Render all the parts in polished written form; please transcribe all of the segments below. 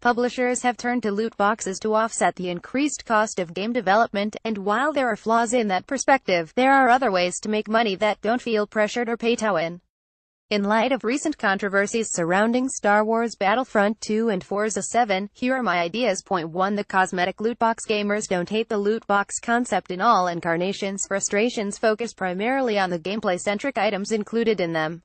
publishers have turned to loot boxes to offset the increased cost of game development, and while there are flaws in that perspective, there are other ways to make money that don't feel pressured or pay to win. In light of recent controversies surrounding Star Wars Battlefront 2 and Forza 7, here are my ideas. Point 1. The cosmetic loot box. Gamers don't hate the loot box concept in all incarnations. Frustrations focus primarily on the gameplay-centric items included in them.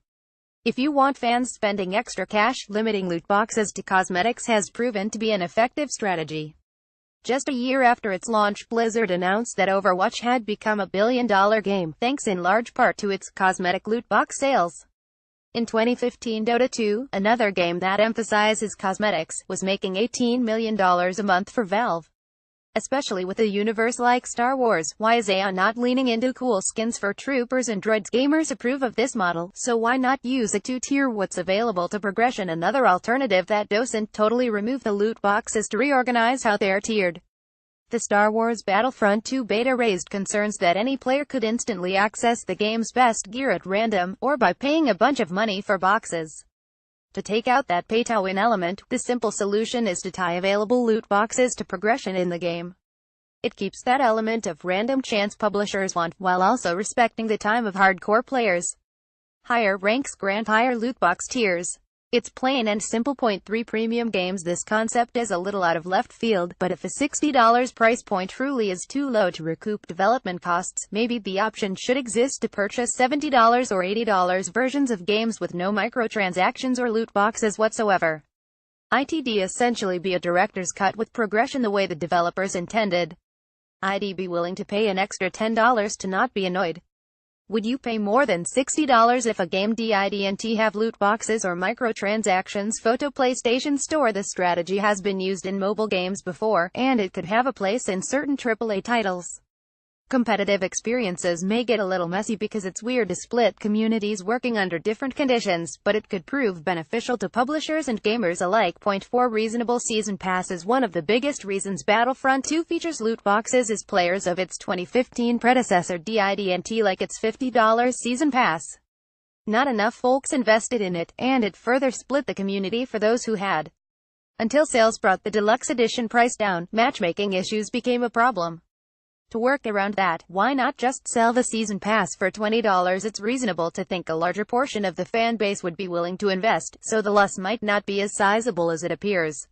If you want fans spending extra cash, limiting loot boxes to cosmetics has proven to be an effective strategy. Just a year after its launch, Blizzard announced that Overwatch had become a billion-dollar game, thanks in large part to its cosmetic loot box sales. In 2015, Dota 2, another game that emphasizes cosmetics, was making $18 million a month for Valve. Especially with a universe like Star Wars, why is EA not leaning into cool skins for troopers and droids? Gamers approve of this model, so why not use a two-tier what's available to progression? Another alternative that doesn't totally remove the loot box is to reorganize how they're tiered. The Star Wars Battlefront 2 beta raised concerns that any player could instantly access the game's best gear at random, or by paying a bunch of money for boxes. To take out that pay-to-win element, the simple solution is to tie available loot boxes to progression in the game. It keeps that element of random chance publishers want, while also respecting the time of hardcore players. Higher ranks grant higher loot box tiers. It's plain and simple. Point 3. Premium games. This concept is a little out of left field, but if a $60 price point truly is too low to recoup development costs, maybe the option should exist to purchase $70 or $80 versions of games with no microtransactions or loot boxes whatsoever. It'd essentially be a director's cut with progression the way the developers intended. I'd be willing to pay an extra $10 to not be annoyed. Would you pay more than $60 if a game didn't have loot boxes or microtransactions? Photo. PlayStation Store. This strategy has been used in mobile games before, and it could have a place in certain AAA titles. Competitive experiences may get a little messy because it's weird to split communities working under different conditions, but it could prove beneficial to publishers and gamers alike. Point 4. Reasonable season pass. Is one of the biggest reasons Battlefront 2 features loot boxes is players of its 2015 predecessor didn't like its $50 season pass. Not enough folks invested in it, and it further split the community for those who had. Until sales brought the deluxe edition price down, matchmaking issues became a problem. To work around that, why not just sell the season pass for $20? It's reasonable to think a larger portion of the fan base would be willing to invest, so the loss might not be as sizable as it appears.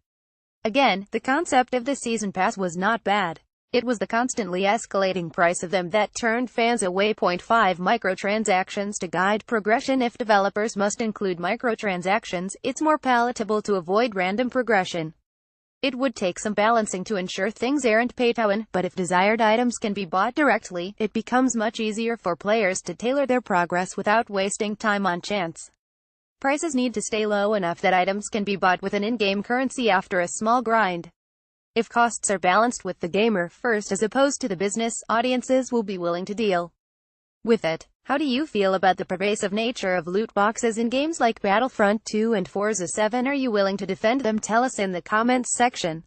Again, the concept of the season pass was not bad. It was the constantly escalating price of them that turned fans away. Point 5. Microtransactions to guide progression. If developers must include microtransactions, it's more palatable to avoid random progression. It would take some balancing to ensure things aren't pay-to-win, but if desired items can be bought directly, it becomes much easier for players to tailor their progress without wasting time on chance. Prices need to stay low enough that items can be bought with an in-game currency after a small grind. If costs are balanced with the gamer first as opposed to the business, audiences will be willing to deal with it. How do you feel about the pervasive nature of loot boxes in games like Battlefront 2 and Forza 7? Are you willing to defend them? Tell us in the comments section.